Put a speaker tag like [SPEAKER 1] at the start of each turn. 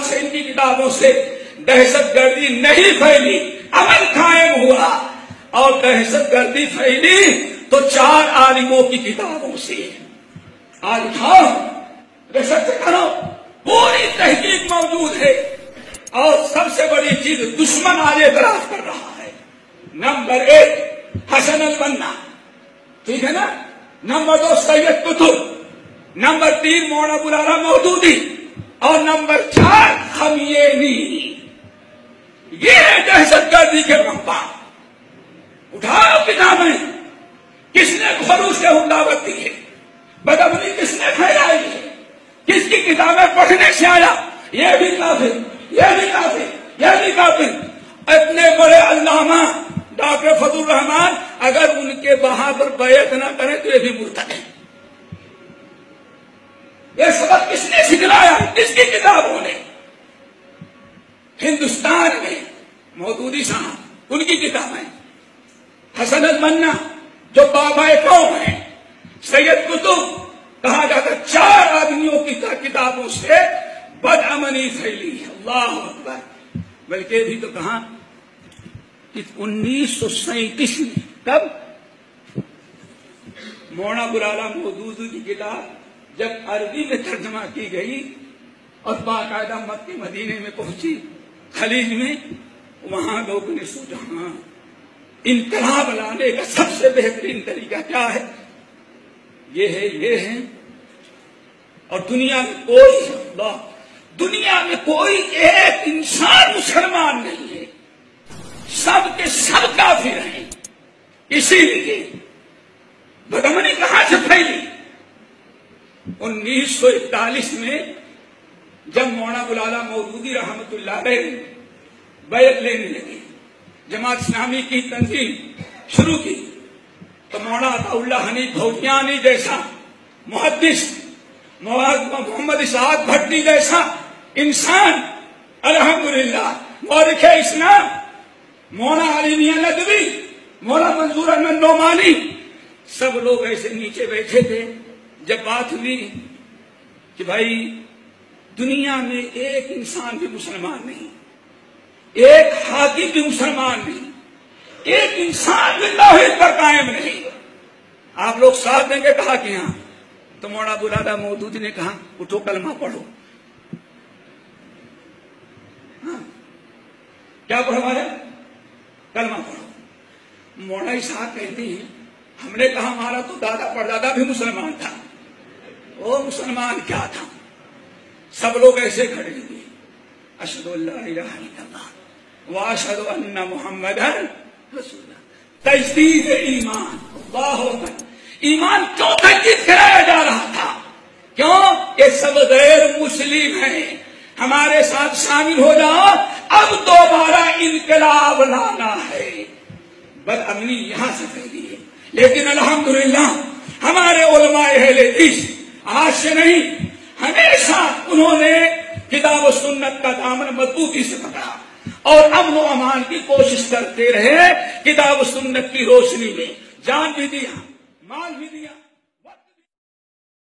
[SPEAKER 1] سے ان کی کتابوں سے دہشت گردی نہیں پھیلی، امن قائم ہوا، اور دہشت گردی پھیلی تو 4 عالموں کی کتابوں سے۔ آج اٹھاؤ، ریسرچ کرو، پوری تحقیق موجود ہے، اور سب سے بڑی چیز دشمن آج اعتراف کر رہا ہے۔ نمبر 1 حسن البنا، ٹھیک ہے نا، نمبر 2 سید قطب، نمبر 3 مولانا ابو العلا مودودی، اور نمبر 4 خمینی۔ یہ ہے دہشت گردی کے منبع۔ اٹھاؤ کتابیں، کس نے خروش سے حملہ دی ہے، بدامنی کس نے پھیلائی ہے، کس کی کتابیں پڑھنے سے آیا یہ بھی کافر، یہ بھی کافر، یہ بھی کافر۔ اتنے بڑے علامہ ڈاکٹر فضل الرحمان اگر ان کے بہا پر بیعت نہ کریں تو یہ بھی مرتد ہے۔ یہ سبق کس نے سکھلایا؟ کس کی کتابوں نے؟ ہندوستان میں مودودی صاحب، ان کی کتابیں، حسن البنا جو بابا قوم ہیں، سید قطب، کہا جاتا 4 آدمیوں کی کتابوں سے بد امنی پھیلی ہے۔ اللہ اکبر۔ بلکہ بھی تو کہاں 1937 میں، کب مولانا ابو العلا مودودی کی کتاب جب عربی میں ترجمہ کی گئی اور باقاعدہ مکہ مدینے میں پہنچی، خلیج میں، وہاں لوگوں نے سوچا ہاں انقلاب لانے کا سب سے بہترین طریقہ کیا ہے؟ یہ ہے، اور دنیا میں کوئی ایک انسان مسلمان نہیں ہے، سب کے سب کافر ہیں۔ اسی لیے بدامنی کہاں سے پھیلی؟ 1941 میں جب مولانا ابو العلا مودودی رحمت اللہ علیہ بیعت لینے لگے، جماعت اسلامی کی تنظیم شروع کی، تو مولانا عطا اللہ حنیف بھوٹیانی جیسا محدث، محمد اسحاق بھٹی جیسا انسان، الحمدللہ مورخ اسلام، مولانا علی میاں ندوی، مولانا منظور احمد نعمانی، سب لوگ ایسے نیچے بیٹھے تھے۔ جب بات ہوئی کہ بھائی دنیا میں ایک انسان بھی مسلمان نہیں، ایک حاکم بھی مسلمان نہیں، ایک انسان بھی توحید پر قائم نہیں، آپ لوگ ساتھ دیں گے؟ کہا کہ ہاں۔ تو مولانا ابو العلا مودودی نے کہا اٹھو کلمہ پڑھو۔ ہاں کیا پڑھو ہمارا؟ کلمہ پڑھو۔ مولانا اسحاق کہتے ہیں ہم نے کہا ہمارا تو دادا پردادا بھی مسلمان تھا۔ وہ مسلمان کیا تھا؟ سب لوگ ایسے کھڑے ہوئے، اشہد ان لا الہ الا اللہ واشہد ان محمد رسول اللہ۔ تجدید ایمان، اللہ اکبر۔ ایمان کیوں تجدید کرایا جا رہا تھا؟ کیوں؟ یہ سب غیر مسلم ہیں، ہمارے ساتھ شامل ہو جاؤ، اب دوبارہ انقلاب لانا ہے۔ بد امنی یہاں سے پھیلی ہے، لیکن الحمدللہ ہمارے علماء اہل حدیث آج سے نہیں، ہمیشہ انہوں نے کتاب و سنت کا دامن مضبوطی سے پکڑا اور امن و امان کی کوشش کرتے رہے، کتاب و سنت کی روشنی میں جان بھی دیا، مال بھی دیا۔